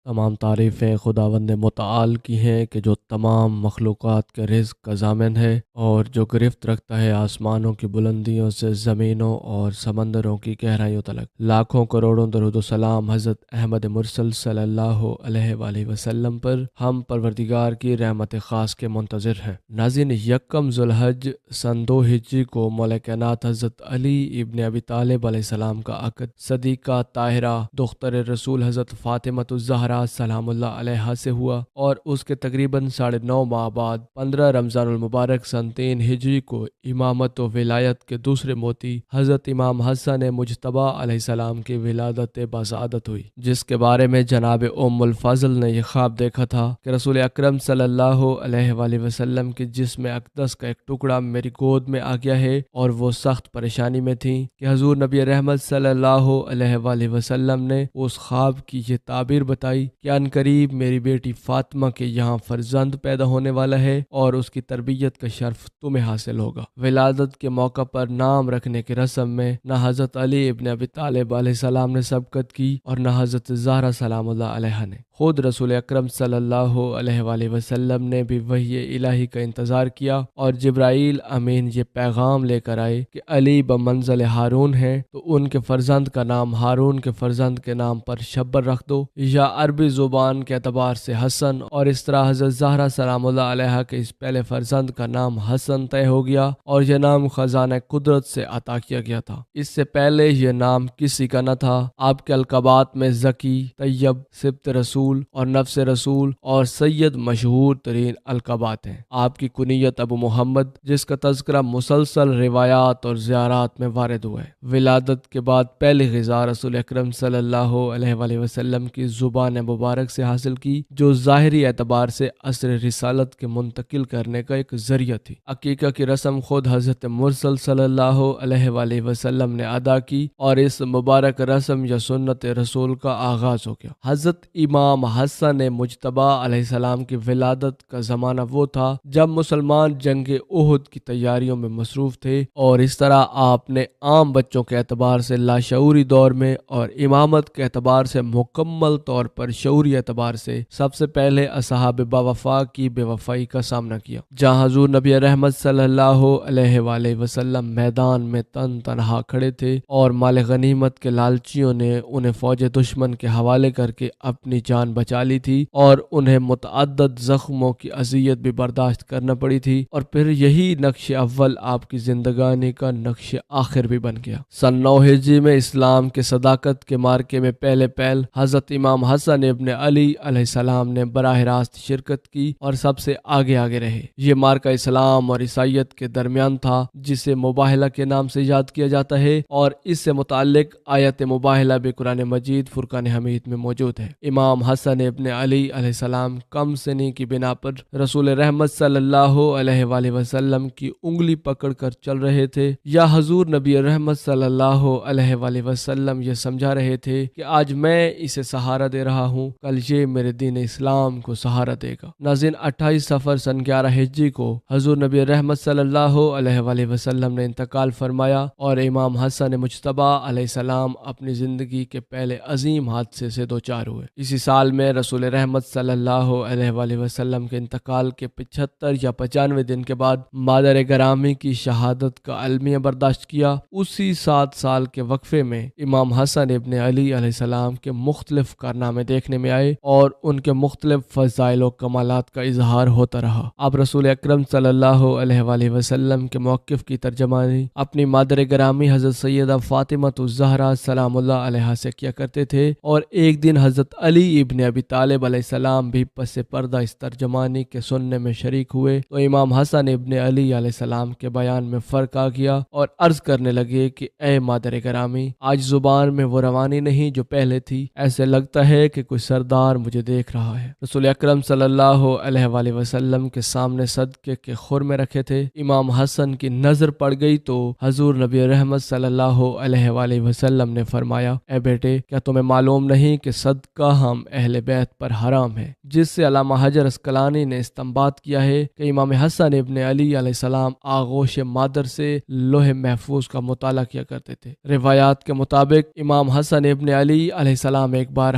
تمام تعریفیں خداوند متعال کی ہیں کہ جو تمام مخلوقات کے رزق کا ضامن ہے اور جو گرفت رکھتا ہے آسمانوں کی بلندیوں سے زمینوں اور سمندروں کی گہرائیوں تلک۔ لاکھوں کروڑوں درود و سلام حضرت احمد مرسل صلی اللہ علیہ وآلہ وسلم پر، ہم پروردگار کی رحمت خاص کے منتظر ہیں۔ ناظرین، یکم ذوالحج سن 2 ہجری کو مولا کائنات حضرت علی ابن ابی طالب علیہ السلام کا عقد صدیقہ طاہرہ دختر رسول حضرت فاطمۃ الزہرا سلام اللہ علیہا سے ہوا، اور اس کے تقریباً 9.5 ماہ بعد 15 رمضان المبارک سن 3 ہجری کو امامت و ولایت کے دوسرے موتی حضرت امام حسن مجتبی علیہ السلام کی ولادت بسعادت ہوئی، جس کے بارے میں جناب ام الفضل نے یہ خواب دیکھا تھا کہ رسول اکرم صلی اللہ علیہ وآلہ وسلم کے جسم اقدس کا ایک ٹکڑا میری گود میں آ گیا ہے، اور وہ سخت پریشانی میں تھیں کہ حضور نبی رحمت صلی اللہ علیہ وآلہ وسلم نے اس خواب کی یہ تعبیر بتائی کہ ان قریب میری بیٹی فاطمہ کے یہاں فرزند پیدا ہونے والا ہے اور اس کی تربیت کا شرف تمہیں حاصل ہوگا۔ ولادت کے موقع پر نام رکھنے کی رسم میں نہ حضرت علی ابن ابی طالب علیہ السلام نے سبقت کی اور نہ حضرت زہرا سلام اللہ علیہا نے۔ خود رسول اکرم صلی اللہ علیہ وآلہ وسلم نے بھی وحی الہی کا انتظار کیا، اور جبرائیل امین یہ پیغام لے کر آئے کہ علی بمنزل ہارون ہیں، تو ان کے فرزند کا نام ہارون کے فرزند کے نام پر شبر رکھ دو، یا عربی زبان کے اعتبار سے حسن، اور اس طرح حضرت زہرا سلام اللہ علیہا کے اس پہلے فرزند کا نام حسن طے ہو گیا، اور یہ نام خزانہ قدرت سے عطا کیا گیا تھا۔ اس سے پہلے یہ نام کسی کا نہ تھا۔ آپ کے القابات میں زکی، طیب، سبط رسول اور نفس رسول اور سید مشہور ترین القابات ہیں۔ آپ کی کنیت ابو محمد، جس کا تذکرہ مسلسل روایات اور زیارات میں وارد ہوا ہے۔ ولادت کے بعد پہلی غذا رسول اکرم صلی اللہ علیہ وآلہ وسلم کی زبان مبارک سے حاصل کی، جو ظاہری اعتبار سے اثر رسالت کے منتقل کرنے کا ایک ذریعہ تھی۔ عقیقہ کی رسم خود حضرت مرسل صلی اللہ علیہ وآلہ وسلم نے ادا کی، اور اس مبارک رسم یا سنت رسول کا آغاز ہو گیا۔ حضرت امام حسن مجتبی علیہ السلام کی ولادت کا زمانہ وہ تھا جب مسلمان جنگ احد کی تیاریوں میں مصروف تھے، اور اس طرح آپ نے عام بچوں کے اعتبار سے لاشعوری دور میں اور امامت کے اعتبار سے مکمل طور پر شعوری اعتبار سے سب سے پہلے اصحاب باوفا کی بے وفائی کا سامنا کیا۔ جہاں حضور نبی رحمت صلی اللہ علیہ وآلہ وسلم میدان میں تنہا کھڑے تھے، اور مال غنیمت کے لالچیوں نے انہیں فوج دشمن کے حوالے کر کے اپنی جان بچا لی تھی، اور انہیں متعدد زخموں کی اذیت بھی برداشت کرنا پڑی تھی، اور پھر یہی نقش اول آپ کی زندگانی کا نقش آخر بھی بن گیا۔ سن 9 ہجری میں اسلام کے صداقت کے مارکے میں پہلے پہل حضرت امام حسن ابن علی علیہ السلام نے براہ راست شرکت کی اور سب سے آگے رہے۔ یہ مارکہ اسلام اور عیسائیت کے درمیان تھا، جسے مباہلہ کے نام سے یاد کیا جاتا ہے، اور اس سے متعلق آیت مباہلہ بھی قرآن مجید فرقان حمید میں موجود ہے۔ امام حسن ابن علی علیہ السلام کم سنی کی بنا پر رسول رحمت صلی اللہ علیہ وآلہ وسلم کی انگلی پکڑ کر چل رہے تھے، یا حضور نبی رحمت صلی اللہ علیہ وآلہ وسلم یہ سمجھا رہے تھے کہ آج میں اسے سہارا دے رہا ہوں، کل یہ میرے دین اسلام کو سہارا دے گا۔ ناظرین، 28 صفر سن 11 ہجری کو حضور نبی رحمت صلی اللہ علیہ وآلہ وسلم نے انتقال فرمایا، اور امام حسن مجتبی علیہ السلام اپنی زندگی کے پہلے عظیم حادثے سے دوچار ہوئے۔ اسی سال میں رسول رحمت صلی اللہ علیہ وآلہ وسلم کے انتقال کے 75 یا 95 دن کے بعد مادر گرامی کی شہادت کا المیہ برداشت کیا۔ اسی 7 سال کے وقفے میں امام حسن ابن علی علیہ السلام کے مختلف کارنامے دیکھنے میں آئے، اور ان کے مختلف فضائل و کمالات کا اظہار ہوتا رہا۔ آپ رسول اکرم صلی اللہ علیہ وآلہ وسلم کے موقف کی ترجمانی اپنی مادر گرامی حضرت سیدہ فاطمۃ الزہرا سلام اللہ علیہا سے کیا کرتے تھے، اور ایک دن حضرت علی ابن ابی طالب علیہ السلام بھی پس پردہ اس ترجمانی کے سننے میں شریک ہوئے، تو امام حسن ابن علی علیہ السلام کے بیان میں فرق آ گیا، اور عرض کرنے لگے کہ اے مادر گرامی، آج زبان میں وہ روانی نہیں جو پہلے تھی، ایسے لگتا ہے کہ کوئی سردار مجھے دیکھ رہا ہے۔ رسول اکرم صلی اللہ علیہ وآلہ وسلم کے سامنے صدقے کے خرمے رکھے تھے۔ امام حسن کی نظر پڑ گئی تو حضور نبی رحمت صلی اللہ علیہ وآلہ وسلم نے فرمایا، اے بیٹے، کیا تمہیں معلوم نہیں کہ صدقہ ہم اہل بیت پر حرام ہے؟ جس سے علامہ حجر اسقلانی نے استنباط کیا ہے کہ امام حسن ابن علی علیہ السلام آغوش مادر سے لوح محفوظ کا مطالعہ کیا کرتے تھے۔ روایات کے مطابق امام حسن ابن علی علیہ السلام ایک بار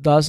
10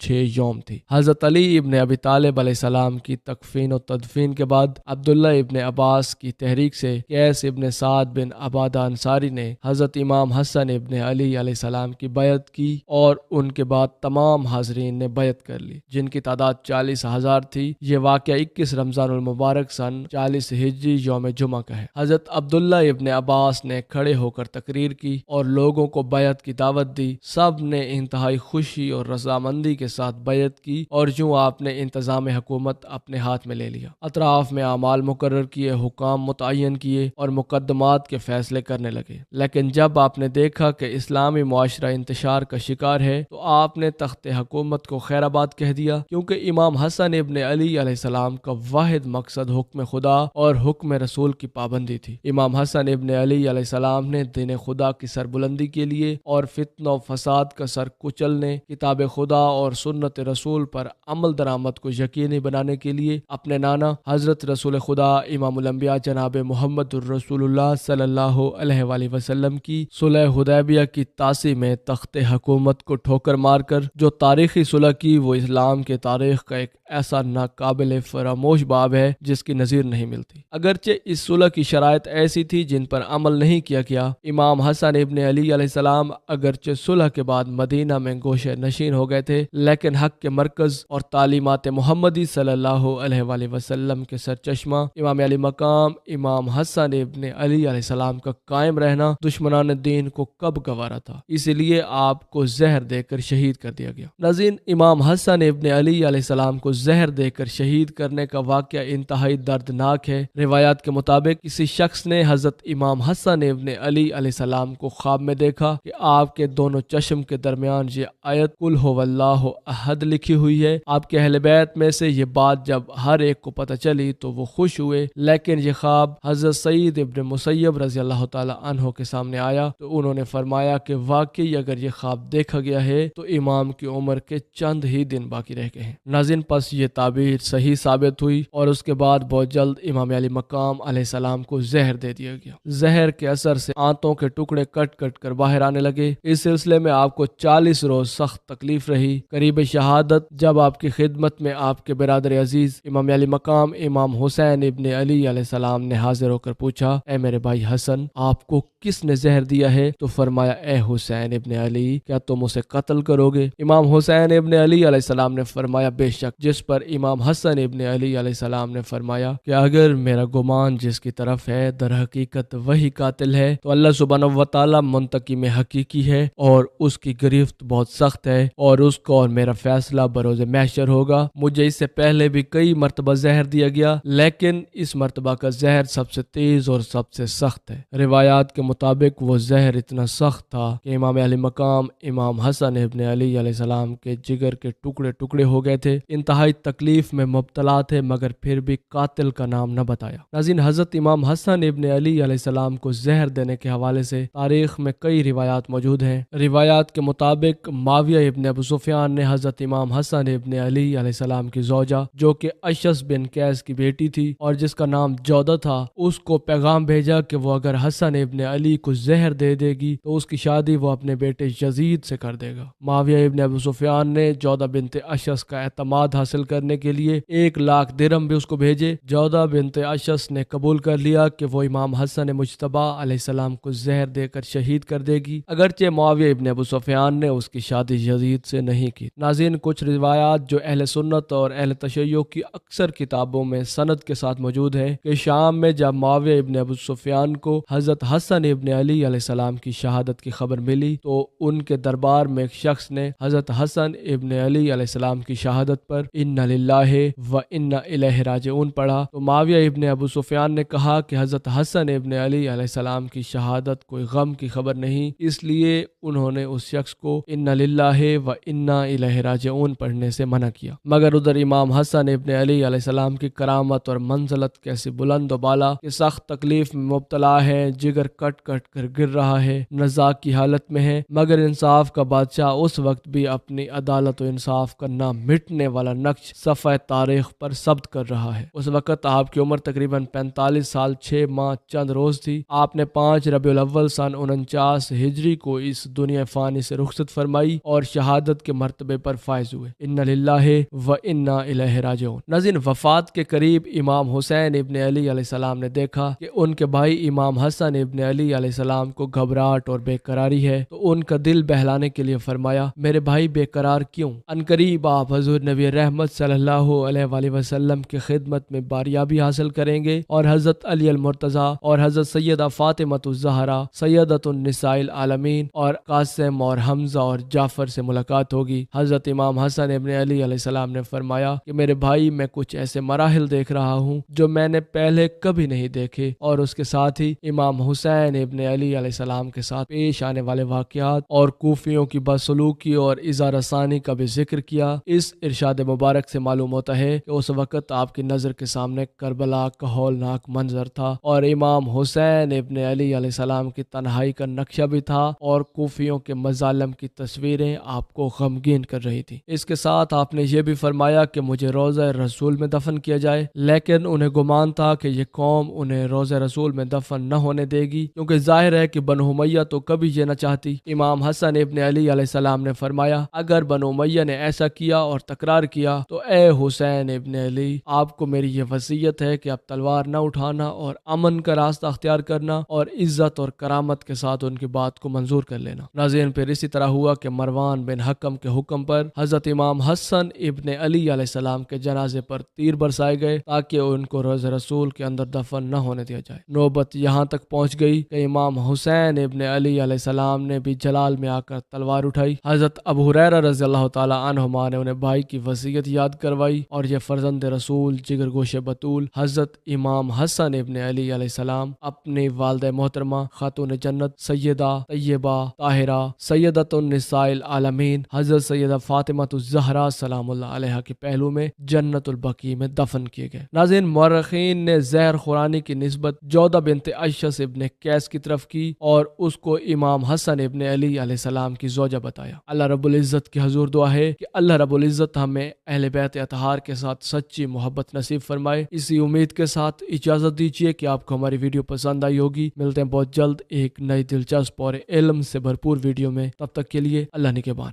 6 یوم تھی۔ حضرت علی ابن ابی طالب علیہ السلام کی تکفین و تدفین کے بعد عبداللہ ابن عباس کی تحریک سے قیس ابن سعد بن عبادہ انصاری نے حضرت امام حسن ابن علی علیہ السلام کی بیعت کی اور ان کے بعد تمام حاضرین نے بیعت کر لی، جن کی تعداد 40,000 تھی۔ یہ واقعہ 21 رمضان المبارک سن 40 ہجری یوم جمعہ کا ہے۔ حضرت عبداللہ ابن عباس نے کھڑے ہو کر تقریر کی اور لوگوں کو بیعت کی دعوت دی۔ سب نے انتہائی خوشی اور رضامندی کے ساتھ بیعت کی اور یوں آپ نے انتظام حکومت اپنے ہاتھ میں لے لیا۔ اطراف میں اعمال مقرر کیے، حکام متعین کیے اور مقدمات کے فیصلے کرنے لگے۔ لیکن جب آپ نے دیکھا کہ اسلامی معاشرہ انتشار کا شکار ہے تو آپ نے تخت حکومت کو خیر آباد کہہ دیا، کیونکہ امام حسن ابن علی علیہ السلام کا واحد مقصد حکم خدا اور حکم رسول کی پابندی تھی۔ امام حسن ابن علی علیہ السلام نے دین خدا کی سربلندی کے لیے اور فتنہ و فساد کا سر کچلنے، کتاب خدا اور سنت رسول پر عمل درآمد کو یقینی بنانے کے لیے اپنے نانا حضرت رسول خدا امام الانبیاء جناب محمد الرسول اللہ صلی اللہ علیہ وآلہ وسلم کی صلح حدیبیہ کی تاسی میں تخت حکومت کو ٹھوکر مار کر جو تاریخی صلح کی، وہ اسلام کے تاریخ کا ایک ایسا ناقابل فراموش باب ہے جس کی نظیر نہیں ملتی۔ اگرچہ اس صلح کی شرائط ایسی تھی جن پر عمل نہیں کیا گیا۔ امام حسن ابن علی علیہ السلام اگرچہ صلح کے بعد مدینہ میں گوشہ نشین ہو گئے تھے، لیکن حق کے مرکز اور تعلیمات محمدی صلی اللہ علیہ وآلہ وسلم کے سرچشمہ امام علی مقام امام حسن ابن علی علیہ السلام کا قائم رہنا دشمنان دین کو کب گوارا تھا، اسی لیے آپ کو زہر دے کر شہید کر دیا گیا۔ ناظرین، امام حسن ابن علی علیہ السلام کو زہر دے کر شہید کرنے کا واقعہ انتہائی دردناک ہے۔ روایات کے مطابق کسی شخص نے حضرت امام حسن ابن علی علیہ السلام کو خواب میں دیکھا کہ آپ کے دونوں چشم کے درمیان یہ آیت قل هو اللہ احد لکھی ہوئی ہے۔ آپ کے اہل بیت میں سے یہ بات جب ہر ایک کو پتہ چلی تو وہ خوش ہوئے، لیکن یہ خواب حضرت سعید ابن مسیب رضی اللہ تعالی عنہ کے سامنے آیا تو انہوں نے فرمایا کہ واقعی اگر یہ خواب دیکھا گیا ہے تو امام کی عمر کے چند ہی دن باقی رہ گئے ہیں۔ ناظرین، پس یہ تعبیر صحیح ثابت ہوئی اور اس کے بعد بہت جلد امام علی مقام علیہ السلام کو زہر دے دیا گیا۔ زہر کے اثر سے آنتوں کے ٹکڑے کٹ کٹ کر باہر آنے لگے۔ اس سلسلے میں آپ کو 40 روز سخت تکلیف رہی۔ قریب شہادت جب آپ کی خدمت میں آپ کے برادر عزیز امام علی مقام امام حسین ابن علی علیہ السلام نے حاضر ہو کر پوچھا، اے میرے بھائی حسن، آپ کو کس نے زہر دیا ہے؟ تو فرمایا، اے حسین ابن علی، کیا تم اسے قتل کرو گے؟ امام حسین ابن علی علیہ السلام نے فرمایا، بے شک۔ جس پر امام حسن ابن علی علیہ السلام نے فرمایا کہ اگر میرا گمان جس کی طرف ہے در حقیقت وہی قاتل ہے تو اللہ سبحانہ و تعالی منتقم حقیقی ہے اور اس کی گرفت بہت سخت ہے اور اس کو اور میرا فیصلہ بروز محشر ہوگا۔ مجھے اس سے پہلے بھی کئی مرتبہ زہر دیا گیا، لیکن اس مرتبہ کا زہر سب سے تیز اور سب سے سخت ہے۔ روایات کے مطابق وہ زہر اتنا سخت تھا کہ امام علی مقام امام حسن ابن علی علیہ السلام کے جگر کے ٹکڑے ٹکڑے ہو گئے تھے۔ انتہائی تکلیف میں مبتلا تھے، مگر پھر بھی قاتل کا نام نہ بتایا۔ ناظرین، حضرت امام حسن ابن علی علیہ السلام کو زہر دینے کے حوالے سے تاریخ میں کئی روایات موجود ہیں۔ روایات کے مطابق معاویہ ابن ابو سفیان نے حضرت امام حسن ابن علی علیہ السلام کی زوجہ، جو کہ اشعث بن قیس کی بیٹی تھی اور جس کا نام جودہ تھا، اس کو پیغام بھیجا کہ وہ اگر حسن ابن علی کو زہر دے دے گی تو اس کی شادی وہ اپنے بیٹے یزید سے کر دے گا۔ معاویہ ابن ابو سفیان نے جودہ بنت اشعث کا اعتماد حاصل کرنے کے لیے 1,00,000 درہم بھی اس کو بھیجے۔ جودہ بنت اشعث نے قبول کر لیا کہ وہ امام حسن مجتبی علیہ السلام کو زہر دے کر شہید کر دے گی، اگرچہ معاویہ ابن ابو سفیان نے اس کی شادی یزید سے نہیں کی۔ ناظرین، کچھ روایات جو اہل سنت اور اہل تشیع کی اکثر کتابوں میں سند کے ساتھ موجود ہے کہ شام میں جب معاویہ ابن ابو سفیان کو حضرت حسن ابن علی علیہ السلام کی شہادت کی خبر ملی تو ان کے دربار میں ایک شخص نے حضرت حسن ابن علی علیہ السلام کی شہادت پر انا للہ و انا الیہ راجعون پڑھا تو معاویہ ابن ابو سفیان نے کہا کہ حضرت حسن ابن علی علیہ السلام کی شہادت کوئی غم کی خبر نہیں، اس لیے انہوں نے اس شخص کو انا للہ و انا الیہ راجعون پڑھنے سے منع کیا۔ مگر ادھر امام حسن ابن علی علیہ السلام کی کرامت اور منزلت کیسی بلند و بالا کہ سخت تکلیف میں مبتلا ہے، جگر کٹ کٹ کر گر رہا ہے، نزاع کی حالت میں ہے، مگر انصاف کا بادشاہ اس وقت بھی اپنی عدالت و انصاف کا نہ مٹنے والا نقش صفحہ تاریخ پر ثبت کر رہا ہے۔ اس وقت آپ کی عمر تقریباً 45 سال 6 ماہ چند روز تھی۔ آپ نے 5 ربیع الاول سن 49 ہجری کو اس دنیا فانی سے رخصت فرمائی اور شہادت کے مرتبے پر فائز ہوئے۔ ان للہ و انا الیہ راجعون۔ ناظرین، وفات کے قریب امام حسین ابن علی علیہ السلام نے دیکھا کہ ان کے بھائی امام حسن ابن علی علیہ السلام کو گھبراہٹ اور بے قراری ہے، تو ان کا دل بہلانے کے لیے فرمایا میرے بھائی بے قرار کیوں؟ عنقریب آپ حضور نبی رحمت صلی اللہ علیہ وآلہ وسلم کی خدمت میں باریابی حاصل کریں گے اور حضرت علی المرتضیٰ اور حضرت سیدہ فاطمہ الزہرا سیدۃ النساء العالمین اور قاسم اور حمزہ اور جعفر سے ملاقات ہوگی۔ حضرت امام حسن ابن علی علیہ السلام نے فرمایا کہ میرے بھائی میں کچھ ایسے مراحل دیکھ رہا ہوں جو میں نے پہلے کبھی نہیں دیکھے، اور اس کے ساتھ ہی امام حسین ابن علی علیہ السلام کے ساتھ پیش آنے والے واقعات اور کوفیوں کی بدسلوکی اور اظہار ثانی کا بھی ذکر کیا۔ اس ارشاد مبارک سے معلوم ہوتا ہے کہ اس وقت آپ کی نظر کے سامنے کربلا کا ہولناک منظر تھا، اور امام حسین ابن علی علیہ السلام کی تنہائی کا نقشہ بھی تھا، اور کوفیوں کے مظالم کی تصویریں آپ کو غمگین کر رہی تھی۔ اس کے ساتھ آپ نے یہ بھی فرمایا کہ مجھے روضہ رسول میں دفن کیا جائے، لیکن انہیں گمان تھا کہ یہ قوم انہیں روضہ رسول میں دفن نہ ہونے دے گی، کیونکہ ظاہر ہے کہ بنو امیہ تو کبھی یہ نہ چاہتی۔ امام حسن ابن علی علیہ السلام نے فرمایا اگر بنو امیہ نے ایسا کیا اور تکرار کیا تو اے حسین ابن علی، آپ کو میری یہ وصیت ہے کہ اب تلوار نہ اٹھانا اور امن کا راستہ اختیار کرنا اور عزت اور کرامت کے ساتھ ان کی بات کو منظور کر لینا۔ ناظرین، پھر اسی طرح ہوا کہ مروان بن حکم کے حکم پر حضرت امام حسن ابن علی علیہ السلام کے جنازے پر تیر برسائے گئے تاکہ ان کو روضہ رسول کے اندر دفن نہ ہونے دیا جائے۔ نوبت یہاں تک پہنچ گئی کہ امام حسین ابن علی علیہ السلام نے بھی جلال میں آ کر تلوار اٹھائی۔ حضرت ابو ہریرہ رضی اللہ تعالی عنہما نے انہیں بھائی کی وصیت یاد کروائی، اور یہ فرزند رسول جگر گوشے بطول حضرت امام حسن ابن علی علیہ السلام اپنی والدہ محترمہ خاتون جنت سیدہ طیبہ طاہرہ سیدۃ النساء العالمین حضرت سیدہ فاطمہ الزہرا سلام اللہ علیہا کے پہلو میں جنت البقیع میں دفن کیے گئے۔ ناظرین، مورخین نے زہر خورانی کی نسبت جودہ بنت اشعث ابن قیس کی طرف کی اور اس کو امام حسن ابن علی علیہ السلام کی زوجہ بتایا۔ اللہ رب العزت کی حضور دعا ہے کہ اللہ رب العزت ہمیں اہل بیت اطہار کے ساتھ سچی محبت نصیب فرمائے۔ اسی امید کے ساتھ اجازت دیجیے کہ آپ کو ہماری ویڈیو پسند آئی ہوگی۔ ملتے ہیں بہت جلد ایک نئی دلچسپ اور علم سے بھرپور ویڈیو میں، تب تک کے لیے اللہ نگہبان۔